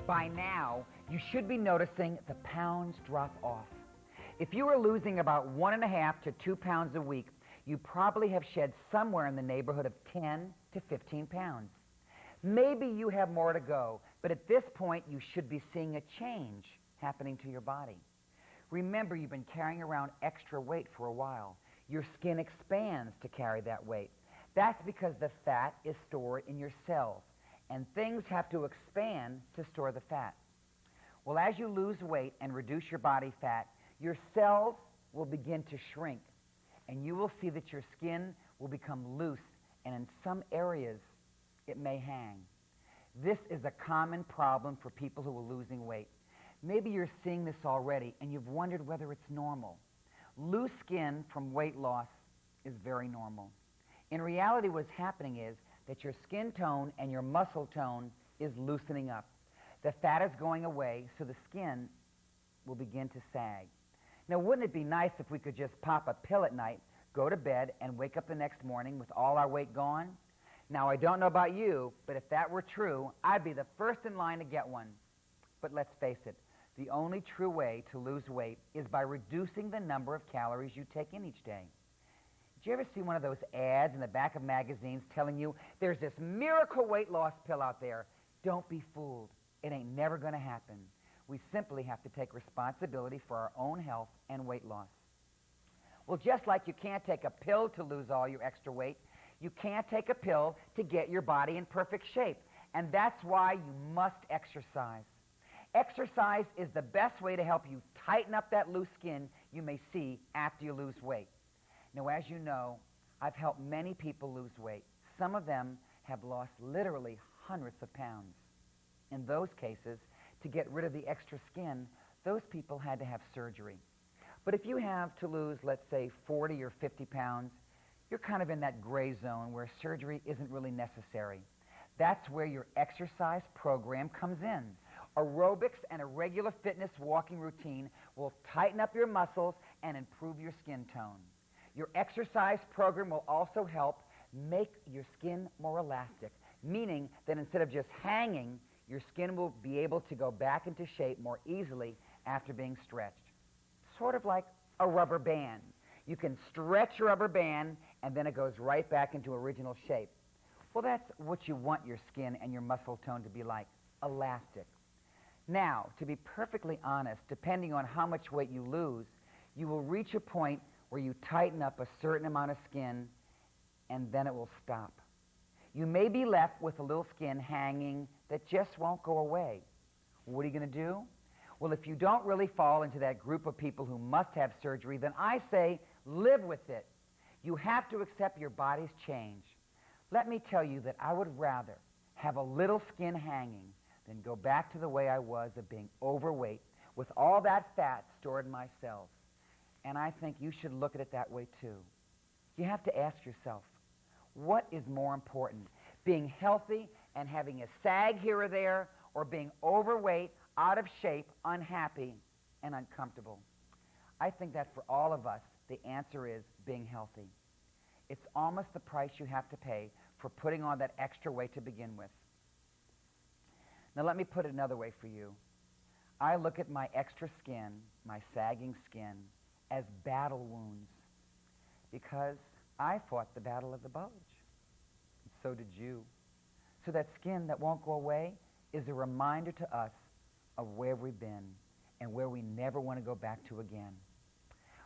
By now, you should be noticing the pounds drop off. If you are losing about 1.5 to 2 pounds a week, you probably have shed somewhere in the neighborhood of 10 to 15 pounds. Maybe you have more to go, but at this point, you should be seeing a change happening to your body. Remember, you've been carrying around extra weight for a while. Your skin expands to carry that weight. That's because the fat is stored in your cells, and things have to expand to store the fat. Well, as you lose weight and reduce your body fat, your cells will begin to shrink, and you will see that your skin will become loose, and in some areas, it may hang. This is a common problem for people who are losing weight. Maybe you're seeing this already, and you've wondered whether it's normal. Loose skin from weight loss is very normal. In reality, what's happening is that your skin tone and your muscle tone is loosening up. The fat is going away, so the skin will begin to sag. Now, wouldn't it be nice if we could just pop a pill at night, go to bed, and wake up the next morning with all our weight gone? Now, I don't know about you, but if that were true, I'd be the first in line to get one. But let's face it, the only true way to lose weight is by reducing the number of calories you take in each day. Did you ever see one of those ads in the back of magazines telling you there's this miracle weight loss pill out there? Don't be fooled. It ain't never going to happen. We simply have to take responsibility for our own health and weight loss. Well, just like you can't take a pill to lose all your extra weight, you can't take a pill to get your body in perfect shape. And that's why you must exercise. Exercise is the best way to help you tighten up that loose skin you may see after you lose weight. Now, as you know, I've helped many people lose weight. Some of them have lost literally hundreds of pounds. In those cases, to get rid of the extra skin, those people had to have surgery. But if you have to lose, let's say, 40 or 50 pounds, you're kind of in that gray zone where surgery isn't really necessary. That's where your exercise program comes in. Aerobics and a regular fitness walking routine will tighten up your muscles and improve your skin tone. Your exercise program will also help make your skin more elastic, meaning that instead of just hanging, your skin will be able to go back into shape more easily after being stretched. Sort of like a rubber band. You can stretch your rubber band and then it goes right back into original shape. Well, that's what you want your skin and your muscle tone to be like, elastic. Now, to be perfectly honest, depending on how much weight you lose, you will reach a point where you tighten up a certain amount of skin and then it will stop. You may be left with a little skin hanging that just won't go away. What are you going to do? Well, if you don't really fall into that group of people who must have surgery, then I say live with it. You have to accept your body's change. Let me tell you that I would rather have a little skin hanging than go back to the way I was of being overweight with all that fat stored in my cells. And I think you should look at it that way too. You have to ask yourself, what is more important, being healthy and having a sag here or there, or being overweight, out of shape, unhappy, and uncomfortable? I think that for all of us, the answer is being healthy. It's almost the price you have to pay for putting on that extra weight to begin with. Now let me put it another way for you. I look at my extra skin, my sagging skin, as battle wounds because I fought the battle of the bulge. And so did you. So that skin that won't go away is a reminder to us of where we've been and where we never want to go back to again.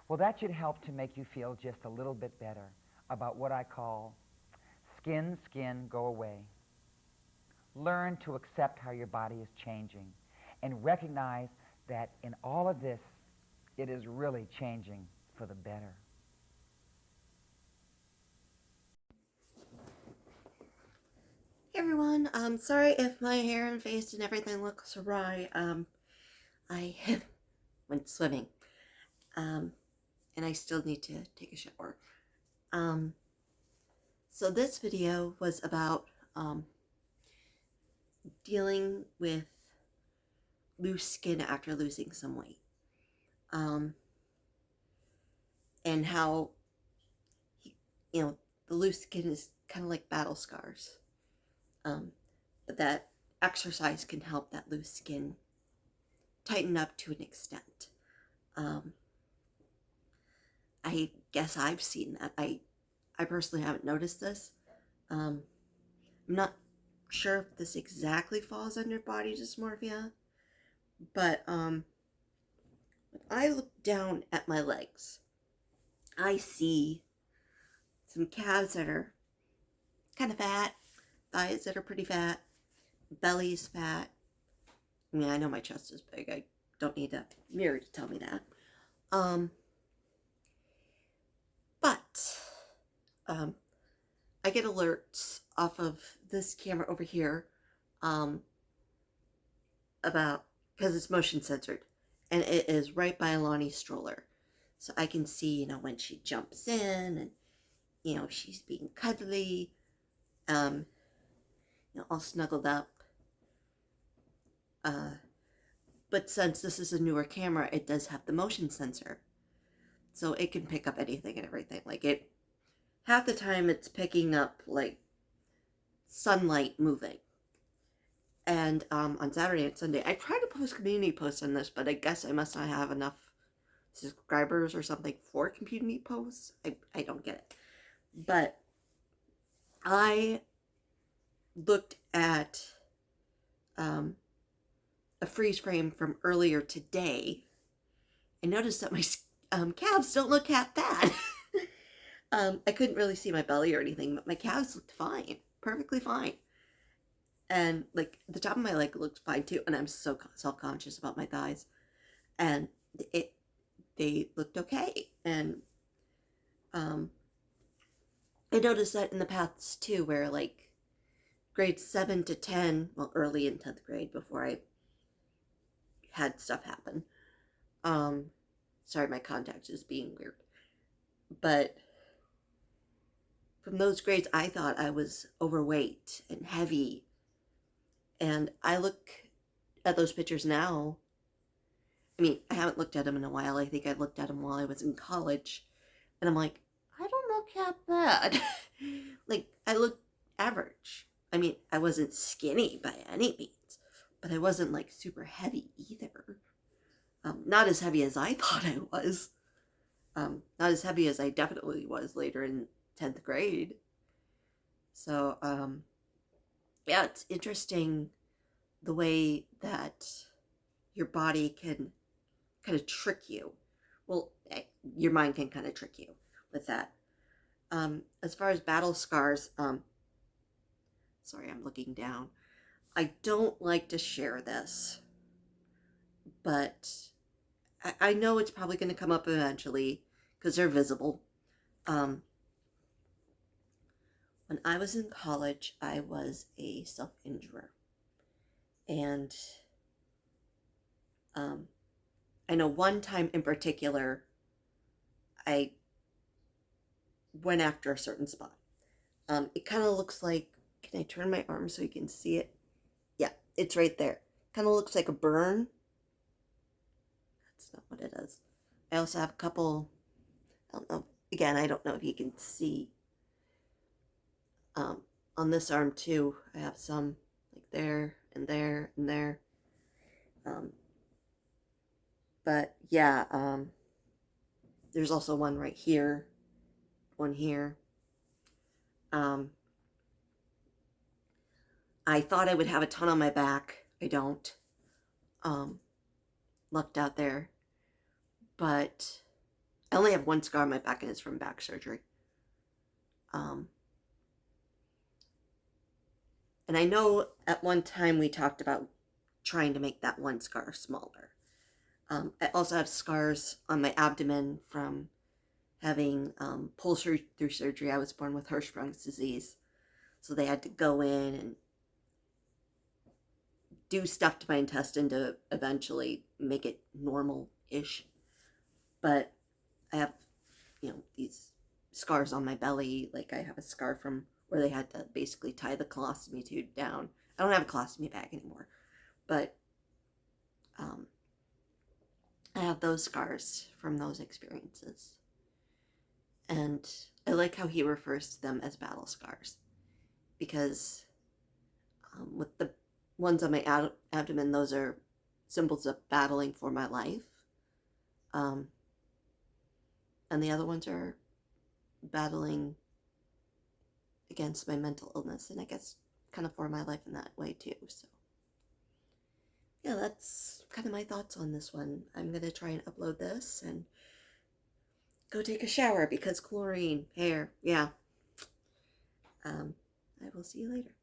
Well, that should help to make you feel just a little bit better about what I call skin, go away. Learn to accept how your body is changing and recognize that in all of this, it is really changing for the better. Hey everyone, sorry if my hair and face and everything looks awry. I went swimming, and I still need to take a shower. So this video was about, dealing with loose skin after losing some weight. And how, the loose skin is kind of like battle scars. But that exercise can help that loose skin tighten up to an extent. Um, I guess I've seen that. I personally haven't noticed this. I'm not sure if this exactly falls under body dysmorphia, but when I look down at my legs, I see some calves that are kind of fat, thighs that are pretty fat, belly's fat. I mean, I know my chest is big. I don't need a mirror to tell me that. Um, but I get alerts off of this camera over here um, about, because it's motion censored, and it is right by Alani's stroller. So I can see, when she jumps in and, she's being cuddly, all snuggled up. But since this is a newer camera, it does have the motion sensor. So it can pick up anything and everything. Like half the time it's picking up like sunlight moving. And on Saturday and Sunday, I try to post community posts on this, but I guess I must not have enough subscribers or something for community posts. I don't get it. But I looked at a freeze frame from earlier today and noticed that my calves don't look half bad. I couldn't really see my belly or anything, but my calves looked fine, perfectly fine. And like the top of my leg looks fine too, and I'm so self-conscious about my thighs. And they looked okay. And I noticed that in the past too, where like grades 7 to 10, well, early in 10th grade before I had stuff happen. Sorry, my contact is being weird. But from those grades, I thought I was overweight and heavy. And I look at those pictures now. I mean, I haven't looked at them in a while. I think I looked at them while I was in college. And I'm like, I don't look that bad. Like, I look average. I mean, I wasn't skinny by any means, but I wasn't like super heavy either. Not as heavy as I thought I was. Not as heavy as I definitely was later in 10th grade. So, yeah, it's interesting the way that your body can kind of trick you. Well, your mind can kind of trick you with that. As far as battle scars, sorry, I'm looking down. I don't like to share this, but I know it's probably going to come up eventually because they're visible. When I was in college, I was a self-injurer. And I know one time in particular, I went after a certain spot. It kind of looks like, can I turn my arm so you can see it? Yeah, it's right there. Kind of looks like a burn. That's not what it is. I also have a couple, I don't know, again, I don't know if you can see. On this arm too, I have some like there and there and there. But yeah, there's also one right here, one here. I thought I would have a ton on my back. I don't. Lucked out there. But I only have one scar on my back, and it's from back surgery. And I know at one time we talked about trying to make that one scar smaller. I also have scars on my abdomen from having pull-through surgery. I was born with Hirschsprung's disease. So they had to go in and do stuff to my intestine to eventually make it normal-ish. But I have, these scars on my belly. Like I have a scar from where they had to basically tie the colostomy tube down. I don't have a colostomy bag anymore. But I have those scars from those experiences. And I like how he refers to them as battle scars. Because with the ones on my abdomen, those are symbols of battling for my life. And the other ones are battling against my mental illness, and I guess kind of for my life in that way too. So yeah, that's kind of my thoughts on this one. I'm going to try and upload this and go take a shower because chlorine, hair, yeah. I will see you later.